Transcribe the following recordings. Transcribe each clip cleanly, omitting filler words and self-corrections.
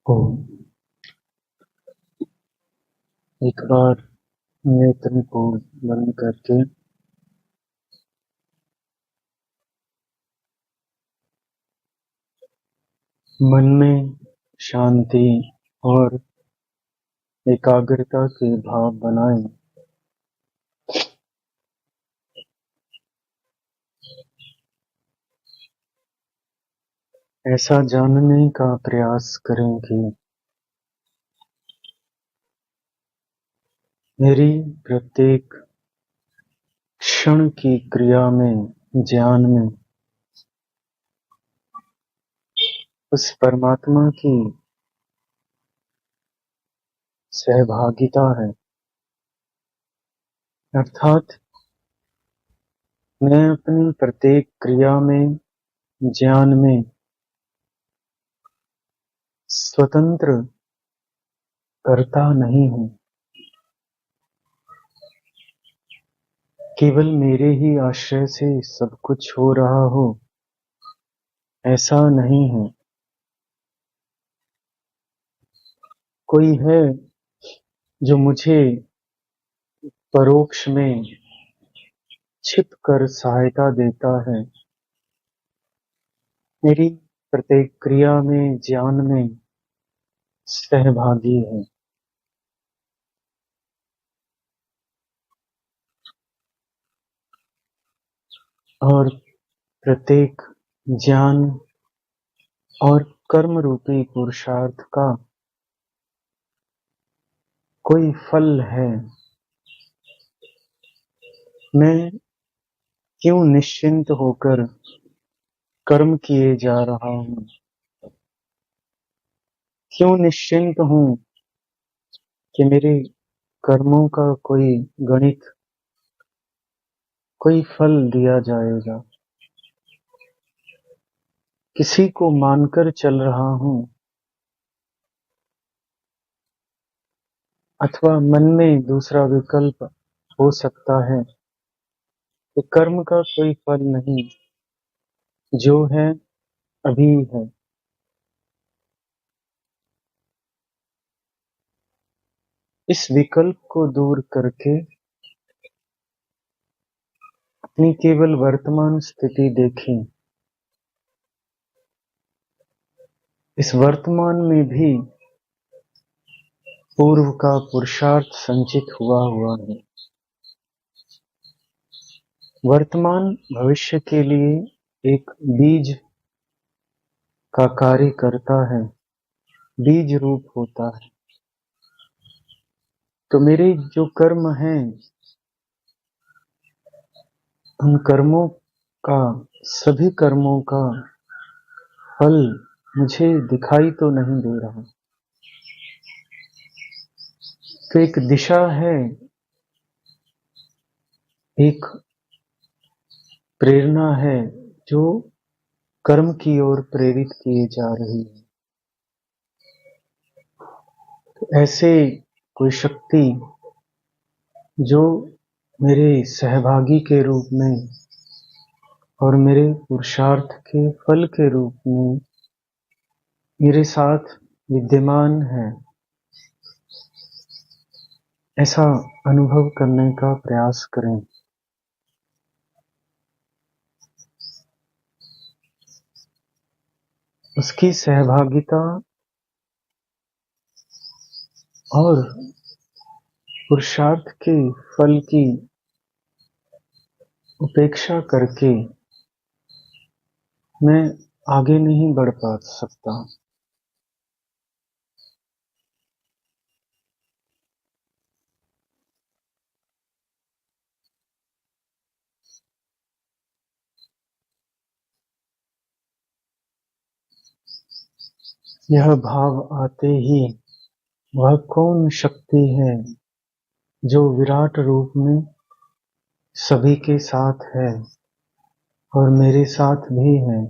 को एक बार नेत्र को बंद करके मन में शांति और एकाग्रता के भाव बनाएं। ऐसा जानने का प्रयास करें कि मेरी प्रत्येक क्षण की क्रिया में, ज्ञान में उस परमात्मा की सहभागिता है। अर्थात मैं अपनी प्रत्येक क्रिया में, ज्ञान में स्वतंत्र कर्ता नहीं हूँ। केवल मेरे ही आश्रय से सब कुछ हो रहा हो, ऐसा नहीं है। कोई है जो मुझे परोक्ष में छिपकर सहायता देता है। मेरी प्रत्येक क्रिया में, ज्ञान में सहभागी है। और प्रत्येक ज्ञान और कर्म रूपी पुरुषार्थ का कोई फल है। मैं क्यों निश्चिंत होकर कर्म किए जा रहा हूँ? क्यों निश्चिंत हूँ कि मेरे कर्मों का कोई गणित, कोई फल दिया जाएगा? किसी को मानकर चल रहा हूँ अथवा मन में दूसरा विकल्प हो सकता है कि कर्म का कोई फल नहीं, जो है अभी है। इस विकल्प को दूर करके अपनी केवल वर्तमान स्थिति देखें। इस वर्तमान में भी पूर्व का पुरुषार्थ संचित हुआ है। वर्तमान भविष्य के लिए एक बीज का कार्य करता है, बीज रूप होता है। तो मेरे जो कर्म हैं, उन कर्मों का, सभी कर्मों का फल मुझे दिखाई तो नहीं दे रहा। तो एक दिशा है, एक प्रेरणा है जो कर्म की ओर प्रेरित किए जा रही है। तो ऐसे कोई शक्ति जो मेरे सहभागी के रूप में और मेरे पुरुषार्थ के फल के रूप में मेरे साथ विद्यमान है, ऐसा अनुभव करने का प्रयास करें। उसकी सहभागिता और पुरुषार्थ के फल की उपेक्षा करके मैं आगे नहीं बढ़ पा सकता। यह भाव आते ही वह कौन शक्ति है जो विराट रूप में सभी के साथ है और मेरे साथ भी है।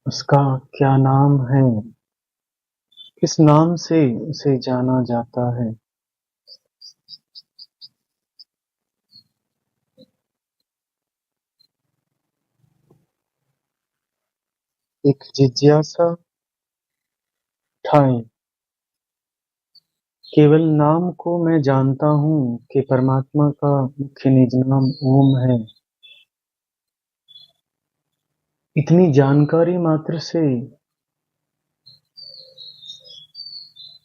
उसका क्या नाम है? किस नाम से उसे जाना जाता है? एक जिज्ञासा ठाए। केवल नाम को मैं जानता हूँ कि परमात्मा का मुख्य निज नाम ओम है। इतनी जानकारी मात्र से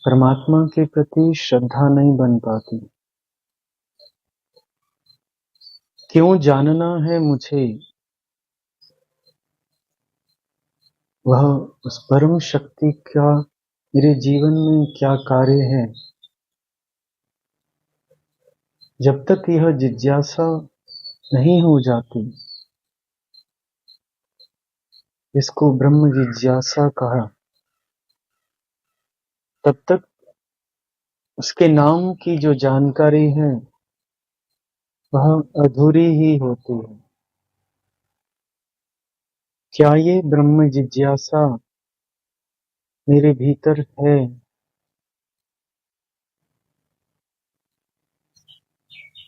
परमात्मा के प्रति श्रद्धा नहीं बन पाती। क्यों जानना है मुझे वह उस परम शक्ति का मेरे जीवन में क्या कार्य है। जब तक यह जिज्ञासा नहीं हो जाती, इसको ब्रह्म जिज्ञासा कहा, तब तक उसके नाम की जो जानकारी है वह अधूरी ही होती है। क्या ये ब्रह्म जिज्ञासा मेरे भीतर है?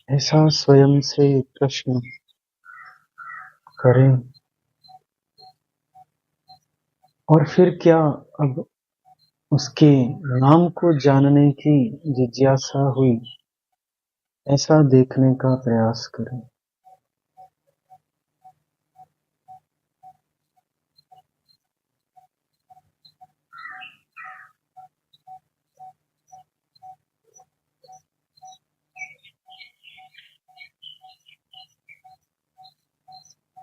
ऐसा स्वयं से प्रश्न करें। और फिर क्या अब उसके नाम को जानने की जिज्ञासा हुई, ऐसा देखने का प्रयास करें।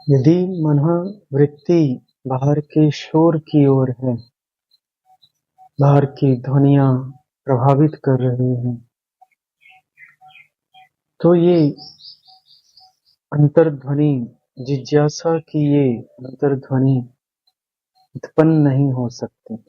यदि मनोवृत्ति बाहर के शोर की ओर है, बाहर की ध्वनियां प्रभावित कर रही हैं, तो ये अंतर्ध्वनि जिज्ञासा की ये अंतर्ध्वनि उत्पन्न नहीं हो सकती।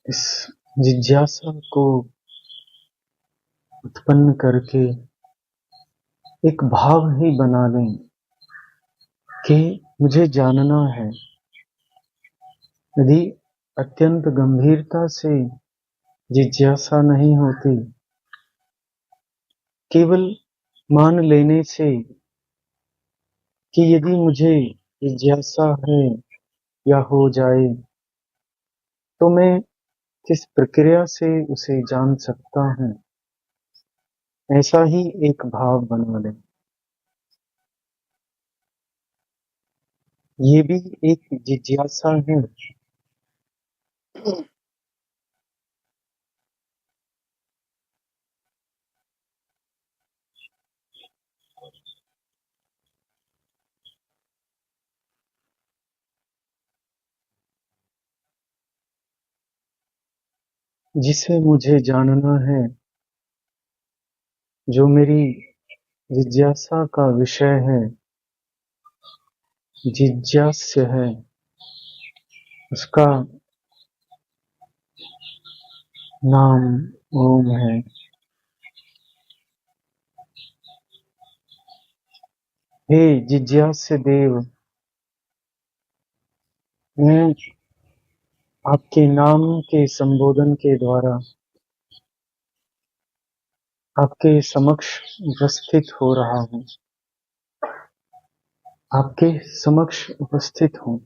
इस जिज्ञासा को उत्पन्न करके एक भाव ही बना लें कि मुझे जानना है। यदि अत्यंत गंभीरता से जिज्ञासा नहीं होती, केवल मान लेने से कि यदि मुझे जिज्ञासा है या हो जाए तो मैं किस प्रक्रिया से उसे जान सकता हूँ, ऐसा ही एक भाव बना लें। ये भी एक जिज्ञासा है। जिसे मुझे जानना है, जो मेरी जिज्ञासा का विषय है, जिज्ञास्य है, उसका नाम ओम है। हे जिज्ञास्य देव, मैं आपके नाम के संबोधन के द्वारा आपके समक्ष उपस्थित हो रहा हूँ। आपके समक्ष उपस्थित हूँ।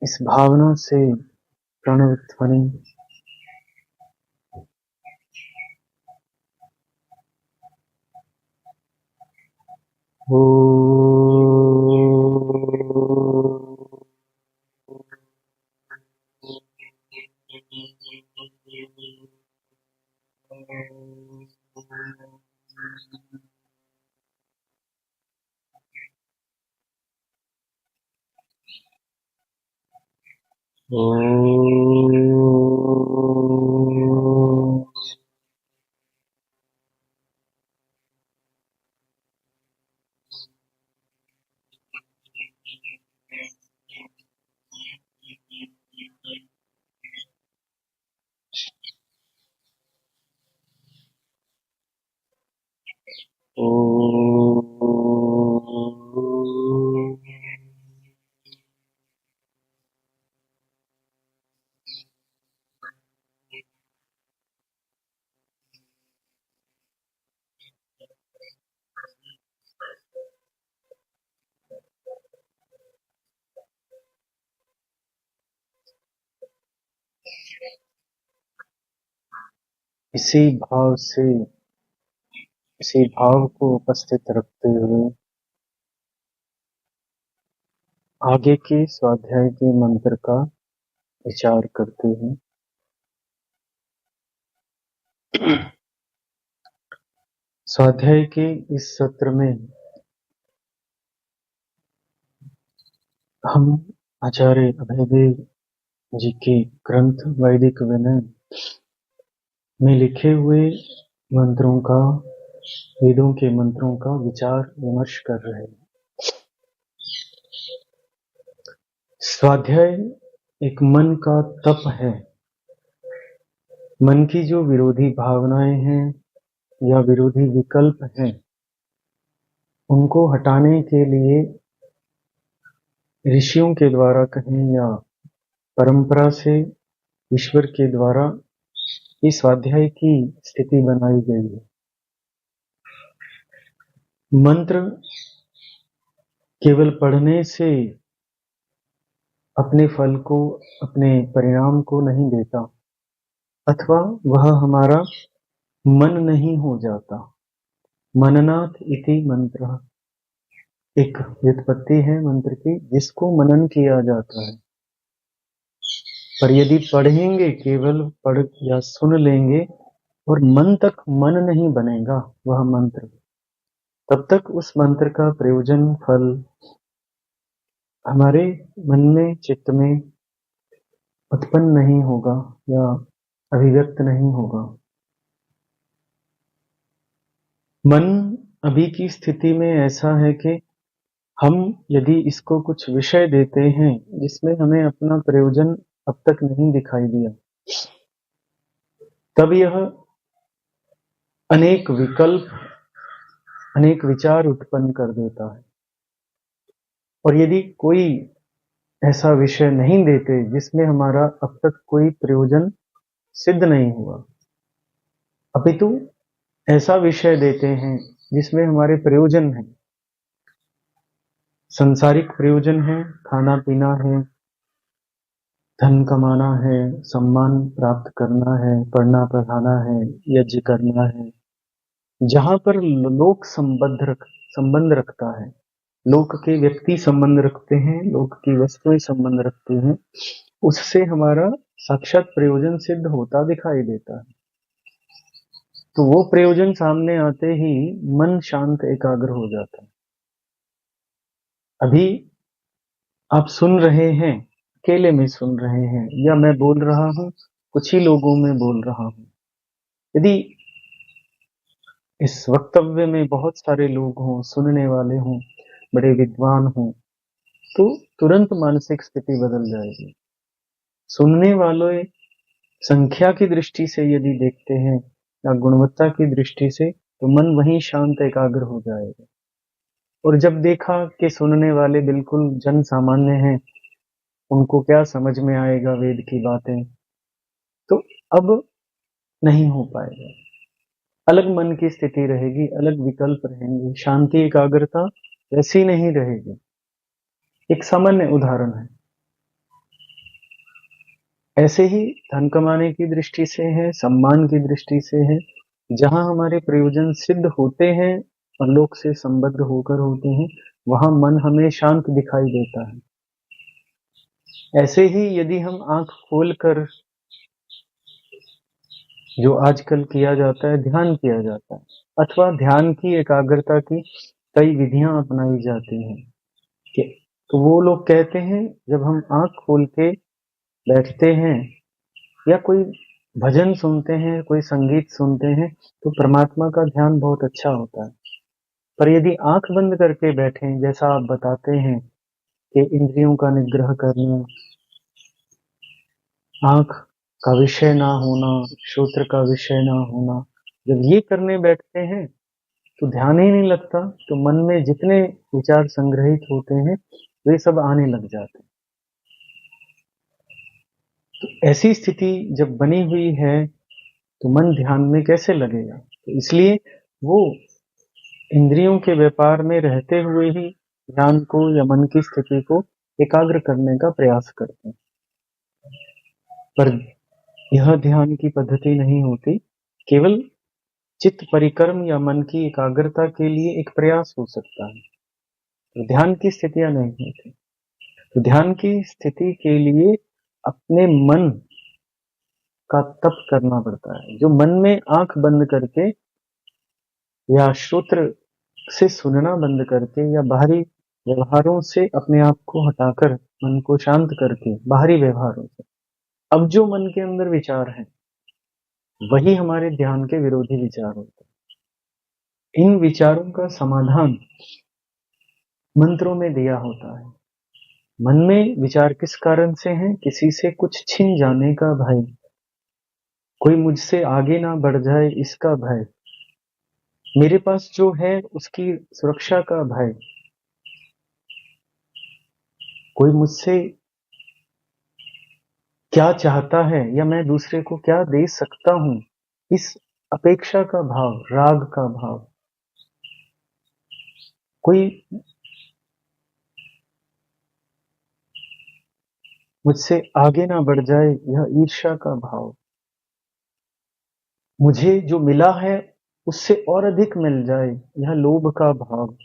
इस भावना से प्रणव ध्वनि ओ ओ इसी भाव से, इसी भाव को उपस्थित रखते हुए आगे के स्वाध्याय के मंत्र का विचार करते हैं। स्वाध्याय के इस सत्र में हम आचार्य अभयदेव जी के ग्रंथ वैदिक विनय में लिखे हुए मंत्रों का, वेदों के मंत्रों का विचार विमर्श कर रहे हैं। स्वाध्याय एक मन का तप है। मन की जो विरोधी भावनाएं हैं या विरोधी विकल्प हैं, उनको हटाने के लिए ऋषियों के द्वारा कहें या परंपरा से ईश्वर के द्वारा इस स्वाध्याय की स्थिति बनाई गई है। मंत्र केवल पढ़ने से अपने फल को, अपने परिणाम को नहीं देता, अथवा वह हमारा मन नहीं हो जाता। मननात् इति मंत्र, एक व्युत्पत्ति है मंत्र की, जिसको मनन किया जाता है। पर यदि पढ़ेंगे, केवल पढ़ या सुन लेंगे और मन तक मन नहीं बनेगा वह मंत्र, तब तक उस मंत्र का प्रयोजन, फल हमारे मन में, चित्त में उत्पन्न नहीं होगा या अभिव्यक्त नहीं होगा। मन अभी की स्थिति में ऐसा है कि हम यदि इसको कुछ विषय देते हैं जिसमें हमें अपना प्रयोजन अब तक नहीं दिखाई दिया, तब यह अनेक विकल्प, अनेक विचार उत्पन्न कर देता है। और यदि कोई ऐसा विषय नहीं देते जिसमें हमारा अब तक कोई प्रयोजन सिद्ध नहीं हुआ, अपितु ऐसा विषय देते हैं जिसमें हमारे प्रयोजन है, सांसारिक प्रयोजन है, खाना पीना है, धन कमाना है, सम्मान प्राप्त करना है, पढ़ना पढ़ाना है, यज्ञ करना है, जहां पर लोक संबंध रखता है, लोक के व्यक्ति संबंध रखते हैं, लोक की वस्तुएं संबंध रखते हैं, उससे हमारा साक्षात प्रयोजन सिद्ध होता दिखाई देता है। तो वो प्रयोजन सामने आते ही मन शांत एकाग्र हो जाता है। अभी आप सुन रहे हैं, अकेले में सुन रहे हैं, या मैं बोल रहा हूं, कुछ ही लोगों में बोल रहा हूं। यदि इस वक्तव्य में बहुत सारे लोग हों, सुनने वाले हों, बड़े विद्वान हों, तो तुरंत मानसिक स्थिति बदल जाएगी। सुनने वालों संख्या की दृष्टि से यदि देखते हैं या गुणवत्ता की दृष्टि से, तो मन वहीं शांत एकाग्र हो जाएगा। और जब देखा कि सुनने वाले बिल्कुल जन सामान्य हैं, उनको क्या समझ में आएगा वेद की बातें, तो अब नहीं हो पाएगा। अलग मन की स्थिति रहेगी, अलग विकल्प रहेंगे, शांति एकाग्रता वैसी नहीं रहेगी। एक सामान्य उदाहरण है, ऐसे ही धन कमाने की दृष्टि से है, सम्मान की दृष्टि से है, जहां हमारे प्रयोजन सिद्ध होते हैं और लोक से संबद्ध होकर होते हैं, वहां मन हमें शांत दिखाई देता है। ऐसे ही यदि हम आंख खोलकर, जो आजकल किया जाता है, ध्यान किया जाता है, अथवा ध्यान की एकाग्रता की कई विधियां अपनाई जाती हैं, कि तो वो लोग कहते हैं जब हम आंख खोल के बैठते हैं या कोई भजन सुनते हैं, कोई संगीत सुनते हैं, तो परमात्मा का ध्यान बहुत अच्छा होता है। पर यदि आंख बंद करके बैठें, जैसा आप बताते हैं कि इंद्रियों का निग्रह करना, आंख का विषय ना होना, श्रोत्र का विषय ना होना, जब ये करने बैठते हैं तो ध्यान ही नहीं लगता। तो मन में जितने विचार संग्रहित होते हैं वे सब आने लग जाते हैं। तो ऐसी स्थिति जब बनी हुई है तो मन ध्यान में कैसे लगेगा? तो इसलिए वो इंद्रियों के व्यापार में रहते हुए ही ध्यान को या मन की स्थिति को एकाग्र करने का प्रयास करते हैं। पर यह ध्यान की पद्धति नहीं होती। केवल चित्त परिक्रम या मन की एकाग्रता के लिए एक प्रयास हो सकता है, तो ध्यान की स्थितियां नहीं होती। तो ध्यान की स्थिति के लिए अपने मन का तप करना पड़ता है। जो मन में आंख बंद करके या श्रोत्र से सुनना बंद करके या बाहरी व्यवहारों से अपने आप को हटाकर, मन को शांत करके बाहरी व्यवहारों से अब जो मन के अंदर विचार है वही हमारे ध्यान के विरोधी विचार होते हैं। इन विचारों का समाधान मंत्रों में दिया होता है। मन में विचार किस कारण से है? किसी से कुछ छिन जाने का भय, कोई मुझसे आगे ना बढ़ जाए इसका भय, मेरे पास जो है उसकी सुरक्षा का भय, कोई मुझसे क्या चाहता है या मैं दूसरे को क्या दे सकता हूं, इस अपेक्षा का भाव, राग का भाव, कोई मुझसे आगे ना बढ़ जाए यह ईर्ष्या का भाव, मुझे जो मिला है उससे और अधिक मिल जाए यह लोभ का भाव,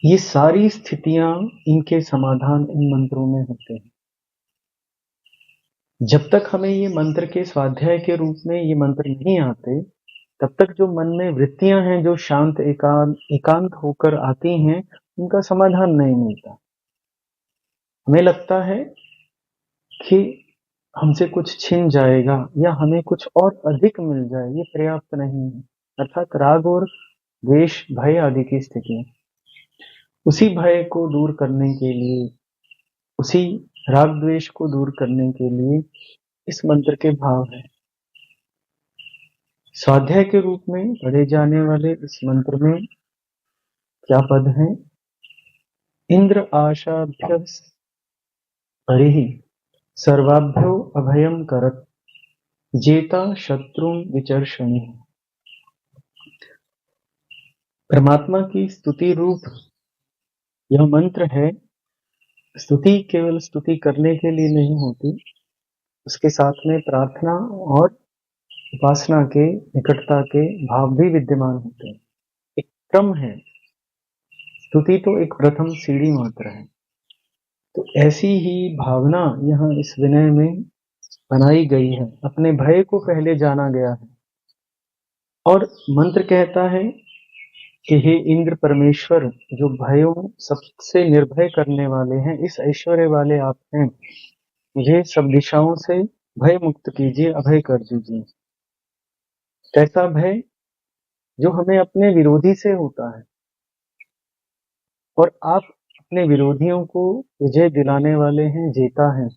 ये सारी स्थितियां, इनके समाधान इन मंत्रों में होते हैं। जब तक हमें ये मंत्र के स्वाध्याय के रूप में ये मंत्र नहीं आते, तब तक जो मन में वृत्तियां हैं जो शांत एकांत होकर आती हैं, उनका समाधान नहीं मिलता। हमें लगता है कि हमसे कुछ छिन जाएगा या हमें कुछ और अधिक मिल जाए, ये पर्याप्त नहीं है। अर्थात राग और द्वेष, भय आदि की स्थितियां, उसी भय को दूर करने के लिए, उसी राग द्वेष को दूर करने के लिए इस मंत्र के भाव है। स्वाध्याय के रूप में पढ़े जाने वाले इस मंत्र में क्या पद है? इंद्र आशाभ्य हरिः सर्वाभ्यो अभयम करत जेता शत्रुं विचर्षणि। परमात्मा की स्तुति रूप यह मंत्र है। स्तुति केवल स्तुति करने के लिए नहीं होती, उसके साथ में प्रार्थना और उपासना के, निकटता के भाव भी विद्यमान होते हैं। एक क्रम है, स्तुति तो एक प्रथम सीढ़ी मात्र है। तो ऐसी ही भावना यहाँ इस विनय में बनाई गई है। अपने भय को पहले जाना गया है और मंत्र कहता है कि हे इंद्र परमेश्वर, जो भयों सबसे निर्भय करने वाले हैं, इस ऐश्वर्य वाले आप हैं, मुझे सब दिशाओं से भय मुक्त कीजिए, अभय कर दीजिए। कैसा भय? जो हमें अपने विरोधी से होता है, और आप अपने विरोधियों को विजय दिलाने वाले हैं, जेता हैं,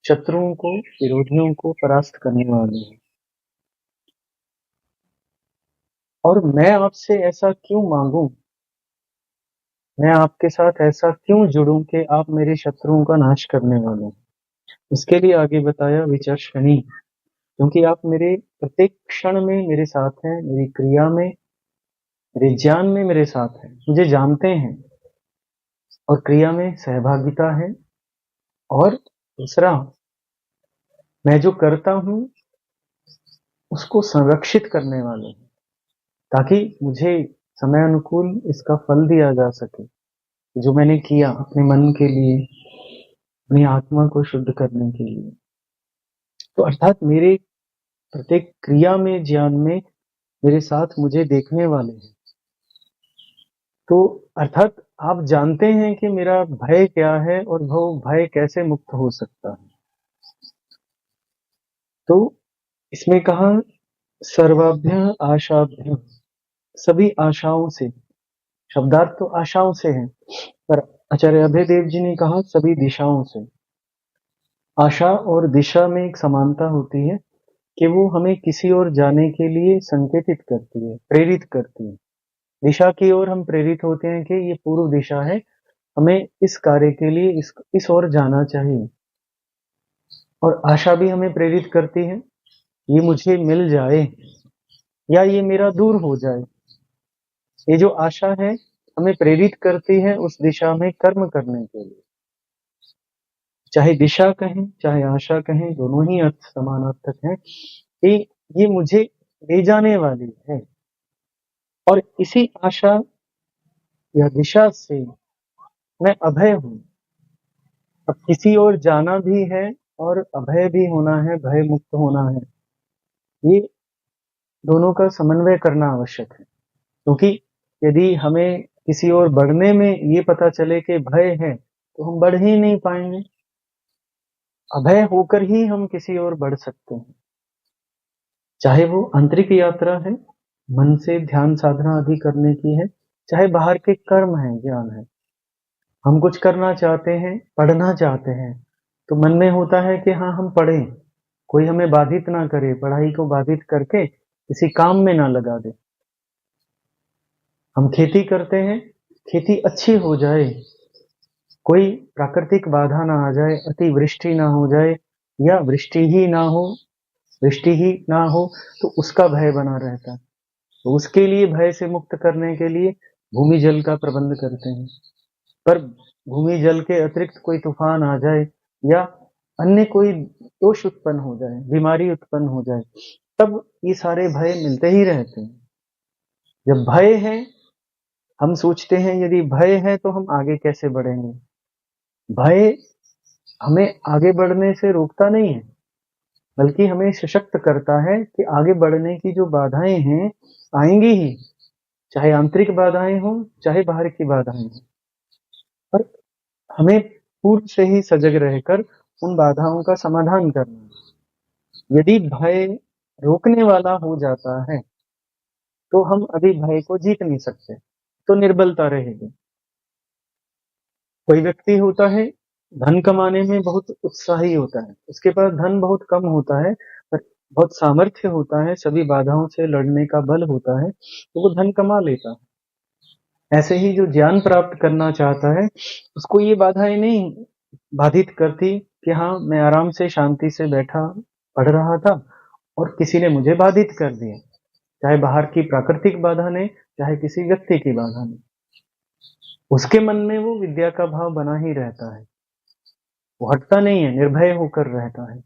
शत्रुओं को, विरोधियों को परास्त करने वाले हैं। और मैं आपसे ऐसा क्यों मांगूं, मैं आपके साथ ऐसा क्यों जुड़ूं कि आप मेरे शत्रुओं का नाश करने वाले हैं? उसके लिए आगे बताया विचर्षणी, क्योंकि आप मेरे प्रत्येक क्षण में मेरे साथ हैं, मेरी क्रिया में, मेरे ज्ञान में मेरे साथ हैं, मुझे जानते हैं और क्रिया में सहभागिता है। और दूसरा, मैं जो करता हूं उसको संरक्षित करने वाले हैं, ताकि मुझे समय अनुकूल इसका फल दिया जा सके, जो मैंने किया अपने मन के लिए, अपनी आत्मा को शुद्ध करने के लिए। तो अर्थात मेरे प्रत्येक क्रिया में, ज्ञान में मेरे साथ मुझे देखने वाले हैं। तो अर्थात आप जानते हैं कि मेरा भय क्या है और वो भय कैसे मुक्त हो सकता है। तो इसमें कहा सर्वाभ्य आशाभ्य, सभी आशाओं से, शब्दार्थ तो आशाओं से है, पर आचार्य अभय देव जी ने कहा सभी दिशाओं से। आशा और दिशा में एक समानता होती है कि वो हमें किसी ओर जाने के लिए संकेतित करती है, प्रेरित करती है। दिशा की ओर हम प्रेरित होते हैं कि ये पूर्व दिशा है, हमें इस कार्य के लिए इस ओर जाना चाहिए। और आशा भी हमें प्रेरित करती है, ये मुझे मिल जाए या ये मेरा दूर हो जाए। ये जो आशा है हमें प्रेरित करती है उस दिशा में कर्म करने के लिए। चाहे दिशा कहें चाहे आशा कहें, दोनों ही अर्थ समानार्थक हैं कि ये मुझे ले जाने वाली है, और इसी आशा या दिशा से मैं अभय हूँ। अब किसी और जाना भी है और अभय भी होना है, भय मुक्त होना है, ये दोनों का समन्वय करना आवश्यक है। क्योंकि यदि हमें किसी और बढ़ने में ये पता चले कि भय है, तो हम बढ़ ही नहीं पाएंगे। अभय होकर ही हम किसी और बढ़ सकते हैं, चाहे वो आंतरिक यात्रा है, मन से ध्यान साधना आदि करने की है, चाहे बाहर के कर्म है, ज्ञान है। हम कुछ करना चाहते हैं, पढ़ना चाहते हैं, तो मन में होता है कि हाँ हम पढ़ें, कोई हमें बाधित ना करे, पढ़ाई को बाधित करके किसी काम में ना लगा दे। हम खेती करते हैं, खेती अच्छी हो जाए, कोई प्राकृतिक बाधा ना आ जाए, अतिवृष्टि ना हो जाए, या वृष्टि ही ना हो, तो उसका भय बना रहता है। तो उसके लिए, भय से मुक्त करने के लिए भूमि जल का प्रबंध करते हैं। पर भूमि जल के अतिरिक्त कोई तूफान आ जाए या अन्य कोई दोष उत्पन्न हो जाए, बीमारी उत्पन्न हो जाए, तब ये सारे भय मिलते ही रहते हैं। जब भय है, हम सोचते हैं यदि भय है तो हम आगे कैसे बढ़ेंगे। भय हमें आगे बढ़ने से रोकता नहीं है, बल्कि हमें सशक्त करता है कि आगे बढ़ने की जो बाधाएं हैं आएंगी ही, चाहे आंतरिक बाधाएं हो चाहे बाहर की बाधाएं हो, पर हमें पूर्व से ही सजग रहकर उन बाधाओं का समाधान करना है। यदि भय रोकने वाला हो जाता है तो हम अभी भय को जीत नहीं सकते, तो निर्बलता रहेगी। कोई व्यक्ति होता है, धन कमाने में बहुत उत्साही होता है, उसके पास धन बहुत कम होता है, पर बहुत सामर्थ्य होता है, सभी बाधाओं से लड़ने का बल होता है, तो वो धन कमा लेता है। ऐसे ही जो ज्ञान प्राप्त करना चाहता है, उसको ये बाधाएं नहीं बाधित करती कि हाँ मैं आराम से शांति से बैठा पढ़ रहा था और किसी ने मुझे बाधित कर दिया, चाहे बाहर की प्राकृतिक बाधा ने, चाहे किसी व्यक्ति की बाधा ने। उसके मन में वो विद्या का भाव बना ही रहता है, वो हटता नहीं है, निर्भय होकर रहता है।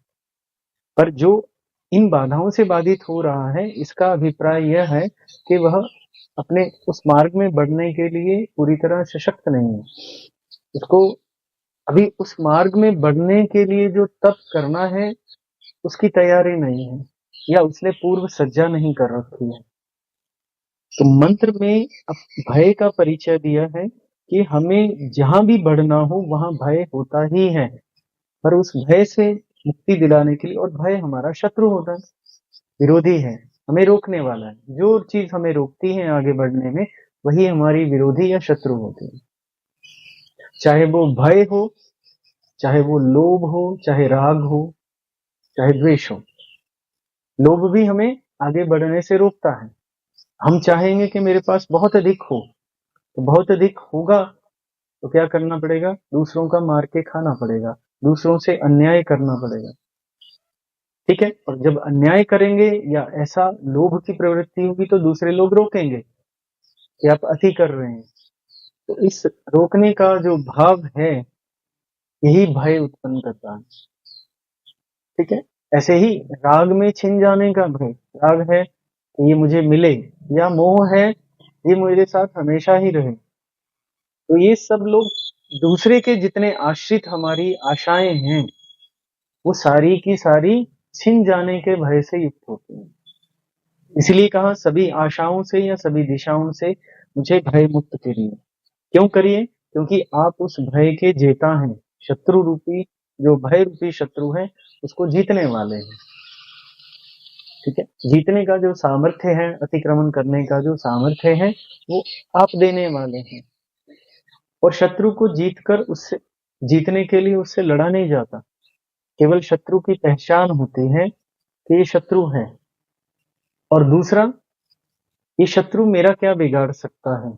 पर जो इन बाधाओं से बाधित हो रहा है, इसका अभिप्राय यह है कि वह अपने उस मार्ग में बढ़ने के लिए पूरी तरह सशक्त नहीं है। उसको अभी उस मार्ग में बढ़ने के लिए जो तप करना है, उसकी तैयारी नहीं है, या उसने पूर्व सज्जा नहीं कर रखी है। तो मंत्र में अब भय का परिचय दिया है कि हमें जहां भी बढ़ना हो वहां भय होता ही है, पर उस भय से मुक्ति दिलाने के लिए, और भय हमारा शत्रु होता है, विरोधी है, हमें रोकने वाला है। जो चीज हमें रोकती है आगे बढ़ने में, वही हमारी विरोधी या शत्रु होती है। चाहे वो भय हो, चाहे वो लोभ हो, चाहे राग हो, चाहे द्वेष हो। लोभ भी हमें आगे बढ़ने से रोकता है। हम चाहेंगे कि मेरे पास बहुत अधिक हो, तो बहुत अधिक होगा तो क्या करना पड़ेगा, दूसरों का मार के खाना पड़ेगा, दूसरों से अन्याय करना पड़ेगा। ठीक है, और जब अन्याय करेंगे या ऐसा लोभ की प्रवृत्ति होगी तो दूसरे लोग रोकेंगे कि आप अति कर रहे हैं। तो इस रोकने का जो भाव है, यही भय उत्पन्न करता है। ठीक है, ऐसे ही राग में छिन जाने का भय, राग है कि ये मुझे मिले, या मोह है ये मेरे साथ हमेशा ही रहे। तो ये सब लोग दूसरे के जितने आश्रित हमारी आशाएं हैं, वो सारी की सारी छिन जाने के भय से युक्त होती हैं। इसलिए कहा सभी आशाओं से या सभी दिशाओं से मुझे भय मुक्त करिए। क्यों करिए? क्योंकि आप उस भय के जेता हैं, शत्रु रूपी, जो भय रूपी शत्रु है उसको जीतने वाले हैं। ठीक है, जीतने का जो सामर्थ्य है, अतिक्रमण करने का जो सामर्थ्य है, वो आप देने वाले हैं। और शत्रु को जीतकर उससे जीतने के लिए उससे लड़ा नहीं जाता, केवल शत्रु की पहचान होती है कि ये शत्रु है, और दूसरा, ये शत्रु मेरा क्या बिगाड़ सकता है,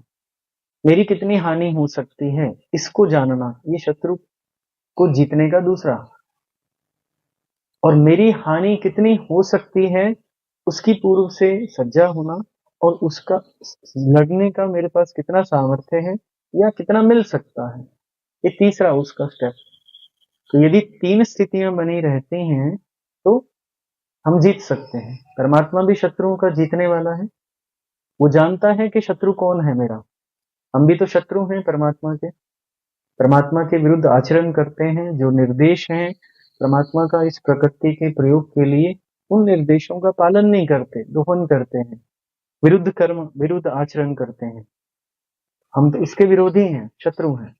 मेरी कितनी हानि हो सकती है, इसको जानना, ये शत्रु को जीतने का दूसरा। और मेरी हानि कितनी हो सकती है, उसकी पूर्व से सज्जा होना, और उसका लड़ने का मेरे पास कितना सामर्थ्य है या कितना मिल सकता है, ये तीसरा उसका स्टेप। तो यदि 3 स्थितियां बनी रहती हैं तो हम जीत सकते हैं। परमात्मा भी शत्रुओं का जीतने वाला है। वो जानता है कि शत्रु कौन है मेरा। हम भी तो शत्रु हैं परमात्मा के। परमात्मा के विरुद्ध आचरण करते हैं, जो निर्देश हैं परमात्मा का इस प्रकृति के प्रयोग के लिए, उन निर्देशों का पालन नहीं करते, दोहन करते हैं, विरुद्ध कर्म विरुद्ध आचरण करते हैं। हम तो इसके विरोधी हैं, शत्रु हैं।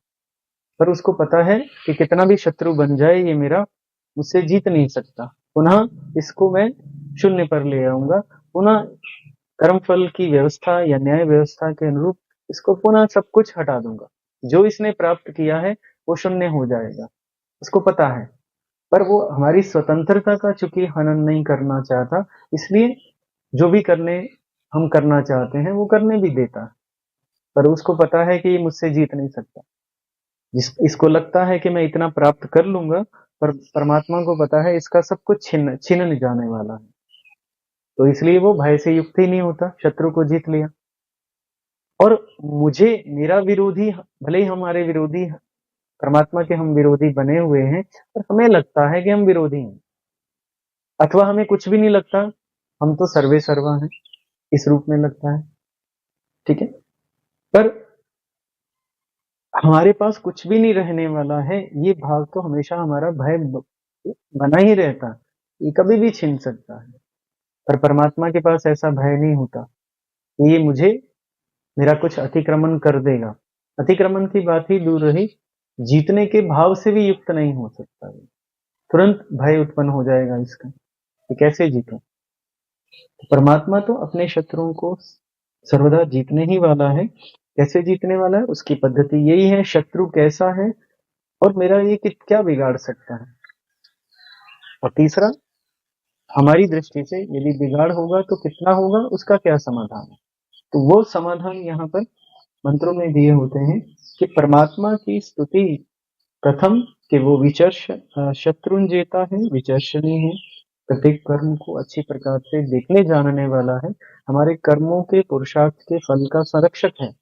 पर उसको पता है कि कितना भी शत्रु बन जाए ये मेरा, मुझसे जीत नहीं सकता। पुनः इसको मैं शून्य पर ले आऊंगा। पुनः कर्मफल की व्यवस्था या न्याय व्यवस्था के अनुरूप इसको पुनः सब कुछ हटा दूंगा। जो इसने प्राप्त किया है वो शून्य हो जाएगा, उसको पता है। पर वो हमारी स्वतंत्रता का चूंकि हनन नहीं करना चाहता, इसलिए जो भी हम करना चाहते हैं वो करने भी देता है। पर उसको पता है कि ये मुझसे जीत नहीं सकता। इसको लगता है कि मैं इतना प्राप्त कर लूंगा, पर परमात्मा को पता है इसका सब कुछ छिन जाने वाला है। तो इसलिए वो भय से युक्त ही नहीं होता, शत्रु को जीत लिया। और मुझे, मेरा विरोधी, भले ही हमारे विरोधी, परमात्मा के हम विरोधी बने हुए हैं, पर हमें लगता है कि हम विरोधी हैं, अथवा हमें कुछ भी नहीं लगता, हम तो सर्वे सर्वा हैं, इस रूप में लगता है। ठीक है, पर हमारे पास कुछ भी नहीं रहने वाला है, ये भाव तो हमेशा हमारा भय बना ही रहता, ये कभी भी छिन सकता है। पर परमात्मा के पास ऐसा भय नहीं होता कि ये मुझे मेरा कुछ अतिक्रमण कर देगा। अतिक्रमण की बात ही दूर रही, जीतने के भाव से भी युक्त नहीं हो सकता। तुरंत भय उत्पन्न हो जाएगा इसका कि कैसे जीतूं। परमात्मा तो अपने शत्रुओं को सर्वदा जीतने ही वाला है। कैसे जीतने वाला है, उसकी पद्धति यही है, शत्रु कैसा है और मेरा ये क्या बिगाड़ सकता है। और तीसरा, हमारी दृष्टि से यदि बिगाड़ होगा तो कितना होगा, उसका क्या समाधान है। तो वो समाधान यहाँ पर मंत्रों में दिए होते हैं कि परमात्मा की स्तुति प्रथम कि वो विचर्ष शत्रुंजेता है, विचर्षणीय है, प्रत्येक कर्म को अच्छी प्रकार से देखने जानने वाला है, हमारे कर्मों के पुरुषार्थ के फल का संरक्षक है।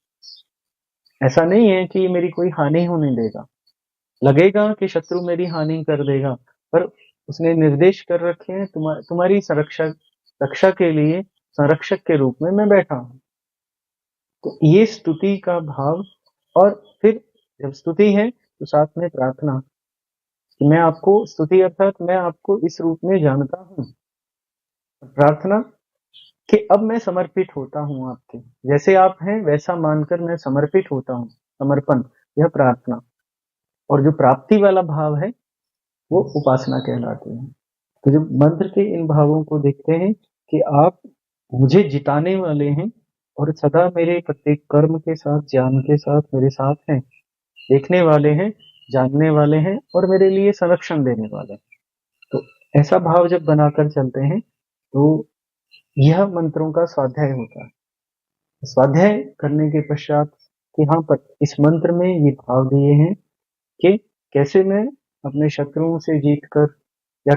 ऐसा नहीं है कि मेरी कोई हानि होने देगा। लगेगा कि शत्रु मेरी हानि कर देगा, पर उसने निर्देश कर रखे हैं तुम्हारी रक्षा के लिए संरक्षक के रूप में मैं बैठा हूं। तो ये स्तुति का भाव। और फिर जब स्तुति है तो साथ में प्रार्थना कि मैं आपको, स्तुति अर्थात मैं आपको इस रूप में जानता हूं। प्रार्थना कि अब मैं समर्पित होता हूं आपके, जैसे आप हैं वैसा मानकर मैं समर्पित होता हूं, समर्पण, यह प्रार्थना। और जो प्राप्ति वाला भाव है वो उपासना कहलाती है। तो जब मंत्र के इन भावों को देखते हैं कि आप मुझे जिताने वाले हैं और सदा मेरे प्रत्येक कर्म के साथ, ज्ञान के साथ मेरे साथ हैं, देखने वाले हैं, जानने वाले हैं और मेरे लिए संरक्षण देने वाले हैं, तो ऐसा भाव जब बनाकर चलते हैं तो यह मंत्रों का स्वाध्याय होता है। स्वाध्याय करने के पश्चात कि हाँ, पर इस मंत्र में ये भाव दिए हैं कि कैसे मैं अपने शत्रुओं से जीतकर या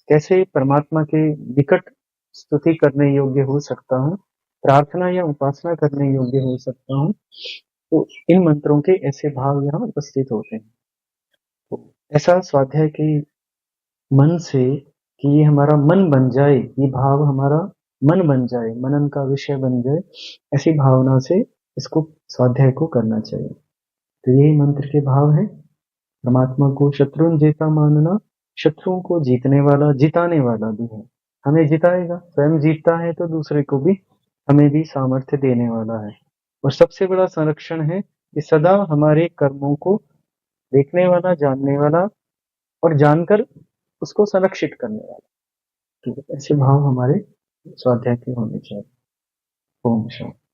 कैसे परमात्मा के निकट स्तुति करने योग्य हो सकता हूँ, प्रार्थना या उपासना करने योग्य हो सकता हूँ। तो इन मंत्रों के ऐसे भाव यहाँ उपस्थित होते हैं। तो ऐसा स्वाध्याय के मन से कि ये हमारा मन बन जाए, ये भाव हमारा मन बन जाए, मनन का विषय बन जाए, ऐसी भावना से इसको स्वाध्याय को करना चाहिए। तो यही मंत्र के भाव है। परमात्मा को शत्रुंजेता मानना, शत्रुओं को जीतने वाला, जिताने वाला भी है, हमें जिताएगा। स्वयं जीतता है तो दूसरे को भी, हमें भी सामर्थ्य देने वाला है। और सबसे बड़ा संरक्षण है कि सदा हमारे कर्मों को देखने वाला, जानने वाला और जानकर उसको संरक्षित करने वाला। ठीक है, ऐसे भाव हमारे स्वाध्याय के होने चाहिए। ओम शांति।